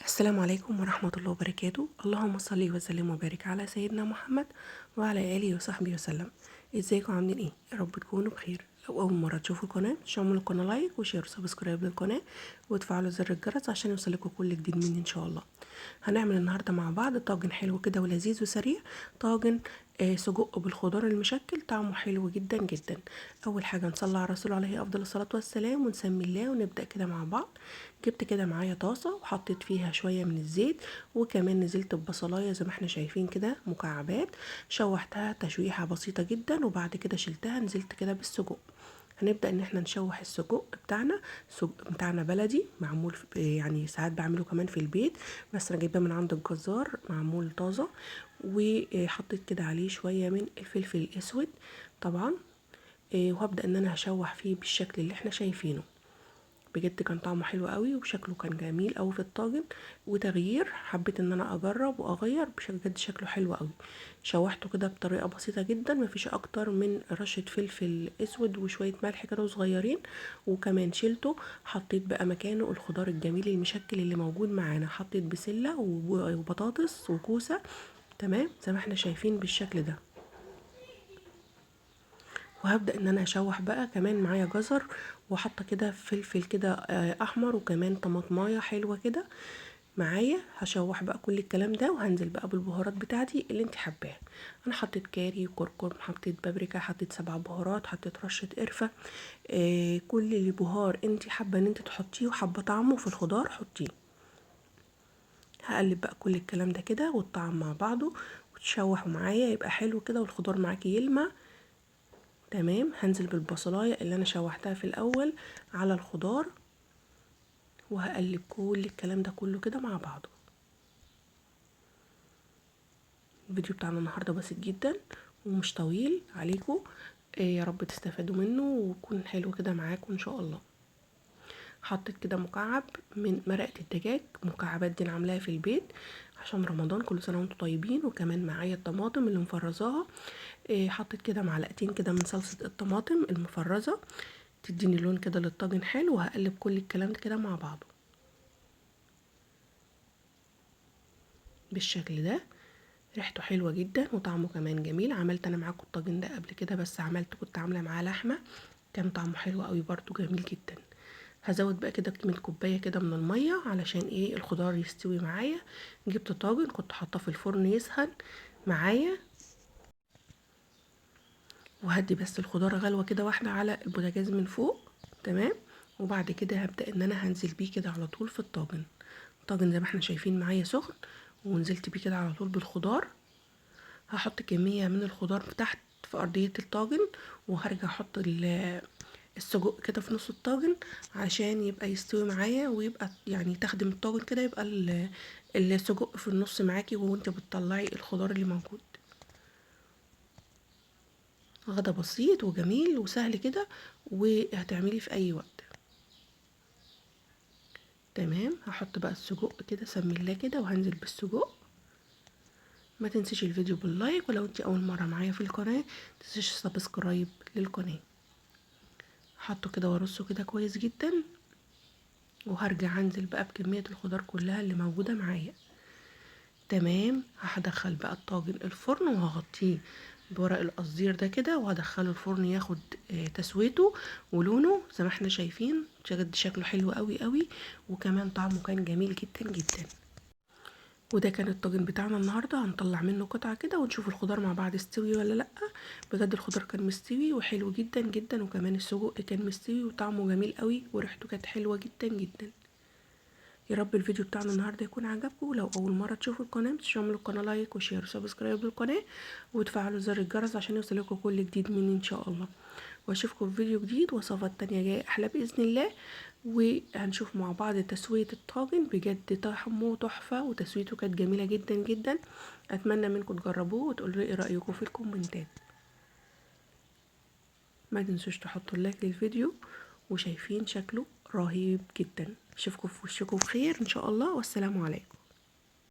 السلام عليكم ورحمة الله وبركاته. اللهم صل وسلم وبارك على سيدنا محمد وعلى آله وصحبه وسلم. ازيكم عاملين ايه؟ يا رب تكونوا بخير. لو اول مرة تشوفوا القناة تعملوا القناة لايك وشير وسبسكرايب للقناة وتفعلوا زر الجرس عشان يوصلكوا كل جديد مني ان شاء الله. هنعمل النهاردة مع بعض طاجن حلو كده ولذيذ وسريع. طاجن سجق بالخضار المشكل، طعمه حلو جدا جدا. اول حاجة نصلي على الرسول عليه افضل الصلاة والسلام ونسمي الله ونبدأ كده مع بعض. جبت كده معايا طاسة وحطيت فيها شوية من الزيت، وكمان نزلت ببصلاية زي ما احنا شايفين كده مكعبات، شوحتها تشويحة بسيطة جدا وبعد كده شلتها. نزلت كده بالسجق. هنبدأ ان احنا نشوح السجق بتاعنا. السجق بتاعنا بلدي معمول يعني ساعات بعمله كمان في البيت، بس انا جايباه من عند الجزار معمول طازة. وحطيت كده عليه شوية من الفلفل الاسود طبعا. وهبدأ ان انا هشوح فيه بالشكل اللي احنا شايفينه. بجد كان طعمه حلو قوي وشكله كان جميل قوي في الطاجن، وتغيير حبيت ان انا اجرب واغير بجد شكله حلو قوي. شوحته كده بطريقه بسيطه جدا، مفيش اكتر من رشه فلفل اسود وشويه ملح كده صغيرين، وكمان شيلته. حطيت بقى مكانه الخضار الجميل المشكل اللي موجود معانا. حطيت بسله وبطاطس وكوسه، تمام زي ما احنا شايفين بالشكل ده. وهبدأ ان انا اشوح بقى كمان معايا جزر، وحاطه كده فلفل كده احمر، وكمان طماطمايه حلوه كده معايا. هشوح بقى كل الكلام ده وهنزل بقى بالبهارات بتاعتي اللي انت حباها. انا حطيت كاري وكركم، حطيت بابريكا، حطيت 7 بهارات، حطيت رشه قرفه. كل اللي بهار انت حابه ان انت تحطيه وحابه طعمه في الخضار حطيه. هقلب بقى كل الكلام ده كده والطعم مع بعضه وتشوحوا معايا يبقى حلو كده والخضار معاكي يلمع. تمام. هنزل بالبصلايه اللي انا شوحتها في الاول على الخضار، وهقلب كل الكلام ده كله كده مع بعضه. الفيديو بتاعنا النهارده بسيط جدا ومش طويل عليكم. يا رب تستفادوا منه ويكون حلو كده معاكم ان شاء الله. حطيت كده مكعب من مرقه الدجاج، مكعبات دي انا عاملاها في البيت عشان رمضان، كل سنه وانتم طيبين. وكمان معايا الطماطم اللي مفرزاها. حطيت كده معلقتين كده من صلصه الطماطم المفرزه تديني لون كده للطاجن حلو. وهقلب كل الكلام ده كده مع بعضه بالشكل ده. ريحته حلوه جدا وطعمه كمان جميل. عملت انا معاكم الطاجن ده قبل كده، بس كنت عامله معاه لحمه، كان طعمه حلو قوي برده جميل جدا. هزود بقى كده من كوبايه كده من الميه علشان ايه الخضار يستوي معايا. جبت طاجن كنت حاطاه في الفرن يسخن معايا، وهدي بس الخضار غلوه كده واحده على البوتاجاز من فوق. تمام. وبعد كده هبدا ان انا هنزل بيه كده على طول في الطاجن. الطاجن زي ما احنا شايفين معايا سخن، ونزلت بيه كده على طول بالخضار. هحط كمية من الخضار تحت في أرضية الطاجن، وهرجع احط السجق كده في نص الطاجن عشان يبقى يستوي معايا ويبقى يعني تخدم الطاجن كده، يبقى السجق في النص معاكي وانت بتطلعي الخضار اللي موجود. غدا بسيط وجميل وسهل كده وهتعمليه في اي وقت. تمام. هحط بقى السجق كده سمي الله كده وهنزل بالسجق. ما تنسيش الفيديو باللايك، ولو انت اول مره معايا في القناه متنسيش سبسكرايب للقناه. حطه كده وارصه كده كويس جدا، وهرجع انزل بقى بكميه الخضار كلها اللي موجوده معايا. تمام. هدخل بقى الطاجن الفرن وهغطيه بورق القصدير ده كده، وهدخله الفرن ياخد تسويته ولونه زي ما احنا شايفين. بجد شكله حلو قوي قوي، وكمان طعمه كان جميل جدا جدا. وده كان الطاجن بتاعنا النهارده. هنطلع منه قطعه كده ونشوف الخضار مع بعض استوي ولا لا. بجد الخضار كان مستوي وحلو جدا جدا، وكمان السجق كان مستوي وطعمه جميل قوي وريحته كانت حلوه جدا جدا. يا رب الفيديو بتاعنا النهارده يكون عجبكم. لو اول مره تشوفوا القناه متنسوش تعملوا القناه لايك وشير وسبسكرايب للقناه وتفعلوا زر الجرس عشان يوصلكم كل جديد مني ان شاء الله. واشوفكم في فيديو جديد وصفات تانية جايه احلى باذن الله. وهنشوف مع بعض تسويه الطاجن. بجد طعمه تحفه وتسويته كانت جميله جدا جدا. اتمنى منكم تجربوه وتقولوا لي ايه رايكم في الكومنتات. ما تنسوش تحطوا اللايك للفيديو. وشايفين شكله رهيب جدا. اشوفكم في وشكم بخير ان شاء الله، والسلام عليكم.